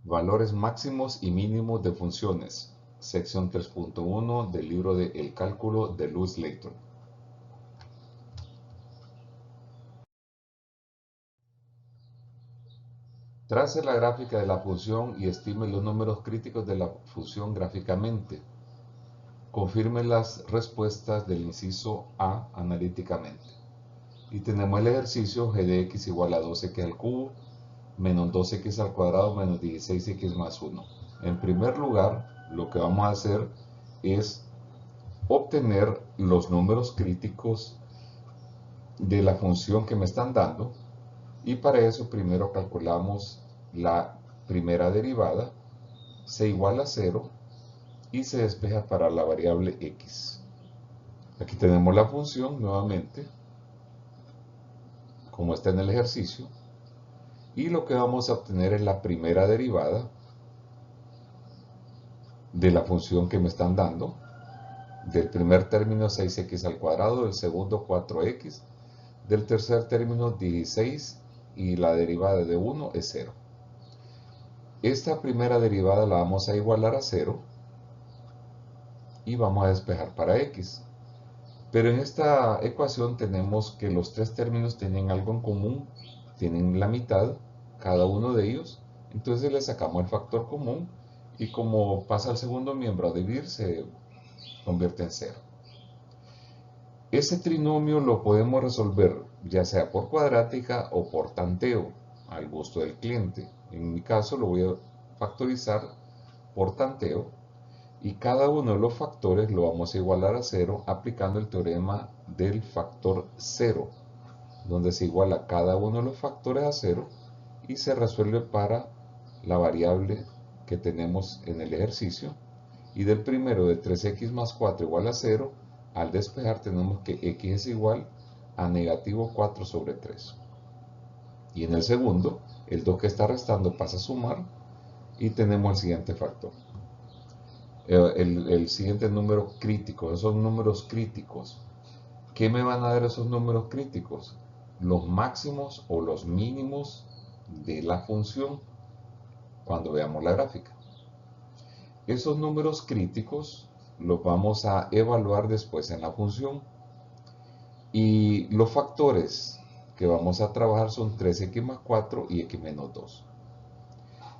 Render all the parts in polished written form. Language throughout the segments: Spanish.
Valores máximos y mínimos de funciones. Sección 3.1 del libro de El cálculo de Louis Layton. Trace la gráfica de la función y estime los números críticos de la función gráficamente. Confirme las respuestas del inciso A analíticamente. Y tenemos el ejercicio g de x igual a 2x al cubo menos 2x al cuadrado menos 16x más 1. En primer lugar, lo que vamos a hacer es obtener los números críticos de la función que me están dando, y para eso primero calculamos la primera derivada, se iguala a 0 y se despeja para la variable x. Aquí tenemos la función nuevamente, como está en el ejercicio, y lo que vamos a obtener es la primera derivada de la función que me están dando. Del primer término 6x al cuadrado, del segundo 4x, del tercer término 16 y la derivada de 1 es 0. Esta primera derivada la vamos a igualar a 0 y vamos a despejar para x. Pero en esta ecuación tenemos que los tres términos tienen algo en común, tienen la mitad cada uno de ellos, entonces le sacamos el factor común y como pasa al segundo miembro a dividir se convierte en 0. Ese trinomio lo podemos resolver ya sea por cuadrática o por tanteo, al gusto del cliente. En mi caso lo voy a factorizar por tanteo y cada uno de los factores lo vamos a igualar a 0 aplicando el teorema del factor 0, donde se iguala cada uno de los factores a 0 y se resuelve para la variable que tenemos en el ejercicio. Y del primero, de 3x más 4 igual a 0, al despejar tenemos que x es igual a negativo 4 sobre 3. Y en el segundo, el 2 que está restando pasa a sumar y tenemos el siguiente factor. El siguiente número crítico, esos números críticos. ¿Qué me van a dar esos números críticos? Los máximos o los mínimos de la función cuando veamos la gráfica. Esos números críticos los vamos a evaluar después en la función. Y los factores que vamos a trabajar son 3x más 4 y x menos 2.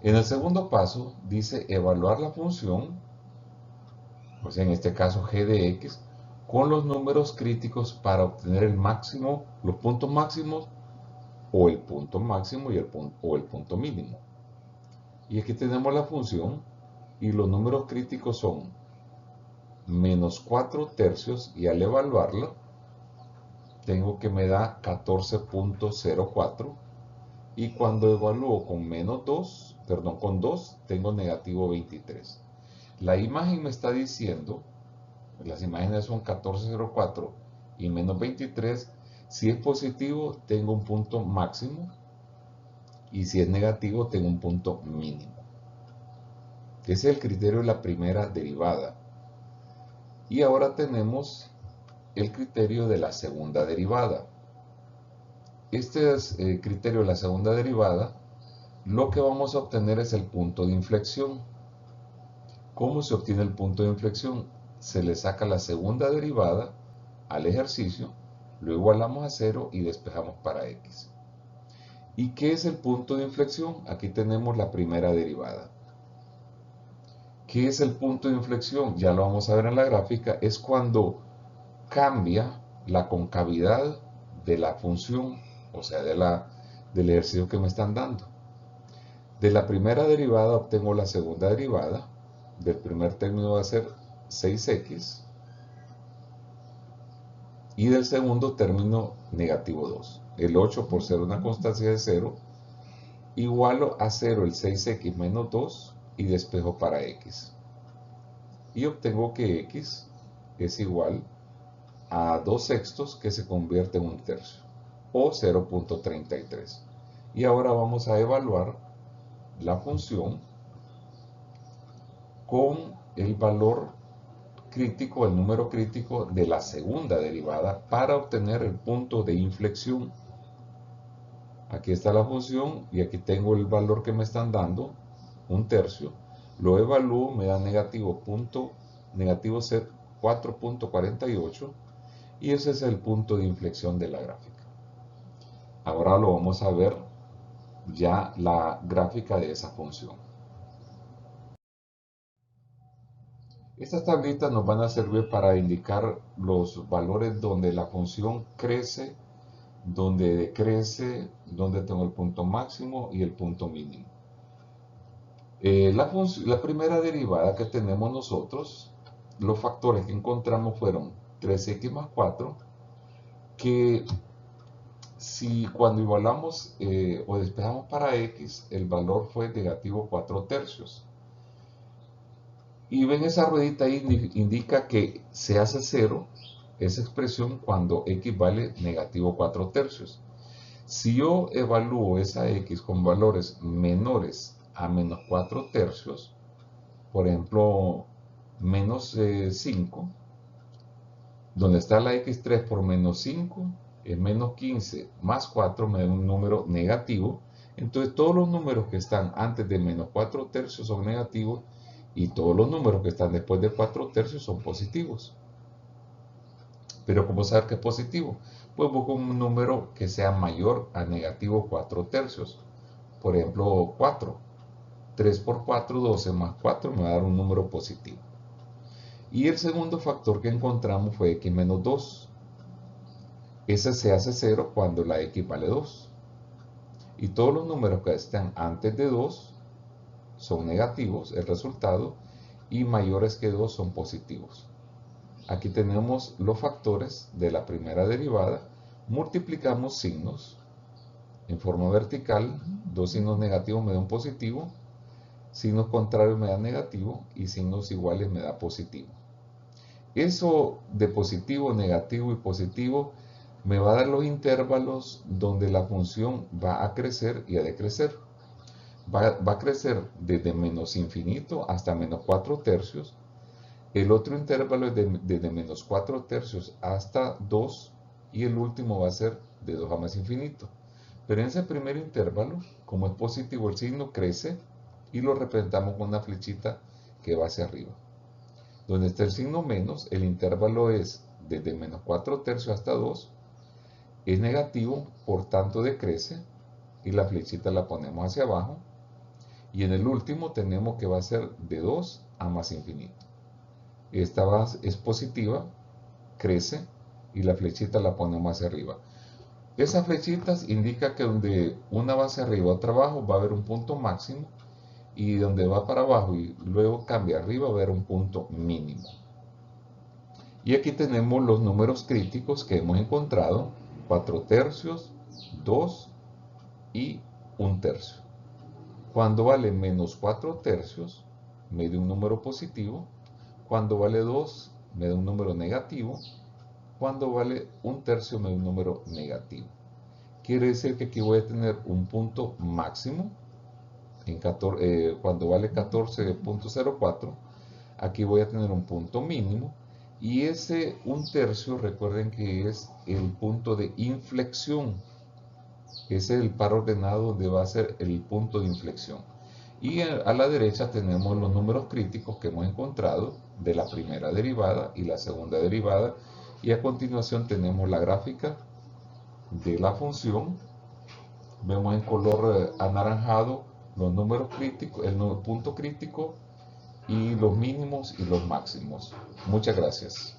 En el segundo paso dice evaluar la función, pues en este caso g de x, con los números críticos para obtener el máximo, los puntos máximos o el punto máximo y el punto mínimo. Y aquí tenemos la función y los números críticos son menos 4 tercios y al evaluarla tengo que me da 14.04 y cuando evalúo con menos 2, perdón, con 2 tengo negativo 23. La imagen me está diciendo, las imágenes son 14.04 y menos 23, si es positivo tengo un punto máximo y si es negativo tengo un punto mínimo. Ese es el criterio de la primera derivada. Y ahora tenemos el criterio de la segunda derivada. Este es el criterio de la segunda derivada. Lo que vamos a obtener es el punto de inflexión. ¿Cómo se obtiene el punto de inflexión? Se le saca la segunda derivada al ejercicio, lo igualamos a 0 y despejamos para x. ¿Y qué es el punto de inflexión? Aquí tenemos la primera derivada. ¿Qué es el punto de inflexión? Ya lo vamos a ver en la gráfica. Es cuando cambia la concavidad de la función, o sea, del ejercicio que me están dando. De la primera derivada obtengo la segunda derivada. Del primer término va a ser 6x. Y del segundo término, negativo 2. El 8, por ser una constancia de 0, igualo a 0 el 6x menos 2 y despejo para x. Y obtengo que x es igual a 2 sextos que se convierte en un tercio, o 0.33. Y ahora vamos a evaluar la función con el valor crítico, el número crítico de la segunda derivada para obtener el punto de inflexión. Aquí está la función y aquí tengo el valor que me están dando un tercio, lo evalúo, me da negativo 4.48 y ese es el punto de inflexión de la gráfica. Ahora lo vamos a ver ya la gráfica de esa función. Estas tablitas nos van a servir para indicar los valores donde la función crece, donde decrece, donde tengo el punto máximo y el punto mínimo. La primera derivada que tenemos nosotros, los factores que encontramos fueron 3x más 4, que si cuando igualamos o despejamos para x, el valor fue negativo 4 tercios. Y ven esa ruedita ahí, indica que se hace cero esa expresión cuando x vale negativo 4 tercios. Si yo evalúo esa x con valores menores a menos 4 tercios, por ejemplo, menos 5, donde está la x3 por menos 5, es menos 15 más 4 me da un número negativo. Entonces todos los números que están antes de menos 4 tercios son negativos y todos los números que están después de 4 tercios son positivos. Pero ¿cómo saber que es positivo? Pues busco un número que sea mayor a negativo 4 tercios. Por ejemplo, 4. 3 por 4, 12 más 4 me va a dar un número positivo. Y el segundo factor que encontramos fue x menos 2. Ese se hace 0 cuando la x vale 2. Y todos los números que están antes de 2 son negativos, el resultado, y mayores que 2 son positivos. Aquí tenemos los factores de la primera derivada. Multiplicamos signos en forma vertical. Dos signos negativos me dan un positivo, signos contrarios me dan negativo y signos iguales me da positivo. Eso de positivo, negativo y positivo me va a dar los intervalos donde la función va a crecer y a decrecer. Va a crecer desde menos infinito hasta menos 4 tercios. El otro intervalo es desde menos 4 tercios hasta 2 y el último va a ser de 2 a más infinito. Pero en ese primer intervalo, como es positivo, el signo crece y lo representamos con una flechita que va hacia arriba. Donde está el signo menos, el intervalo es desde menos 4 tercios hasta 2, es negativo, por tanto decrece y la flechita la ponemos hacia abajo. Y en el último tenemos que va a ser de 2 a más infinito. Esta es positiva, crece y la flechita la ponemos hacia arriba. Esas flechitas indican que donde una va hacia arriba, otra abajo, va a haber un punto máximo y donde va para abajo y luego cambia arriba va a haber un punto mínimo. Y aquí tenemos los números críticos que hemos encontrado: 4 tercios, 2 y 1 tercio. Cuando vale menos 4 tercios, me da un número positivo. Cuando vale 2, me da un número negativo. Cuando vale 1 tercio, me da un número negativo. Quiere decir que aquí voy a tener un punto máximo cuando vale 14.04. Aquí voy a tener un punto mínimo. Y ese 1 tercio, recuerden que es el punto de inflexión. Ese es el par ordenado donde va a ser el punto de inflexión. Y a la derecha tenemos los números críticos que hemos encontrado de la primera derivada y la segunda derivada. Y a continuación tenemos la gráfica de la función. Vemos en color anaranjado los números críticos, el punto crítico y los mínimos y los máximos. Muchas gracias.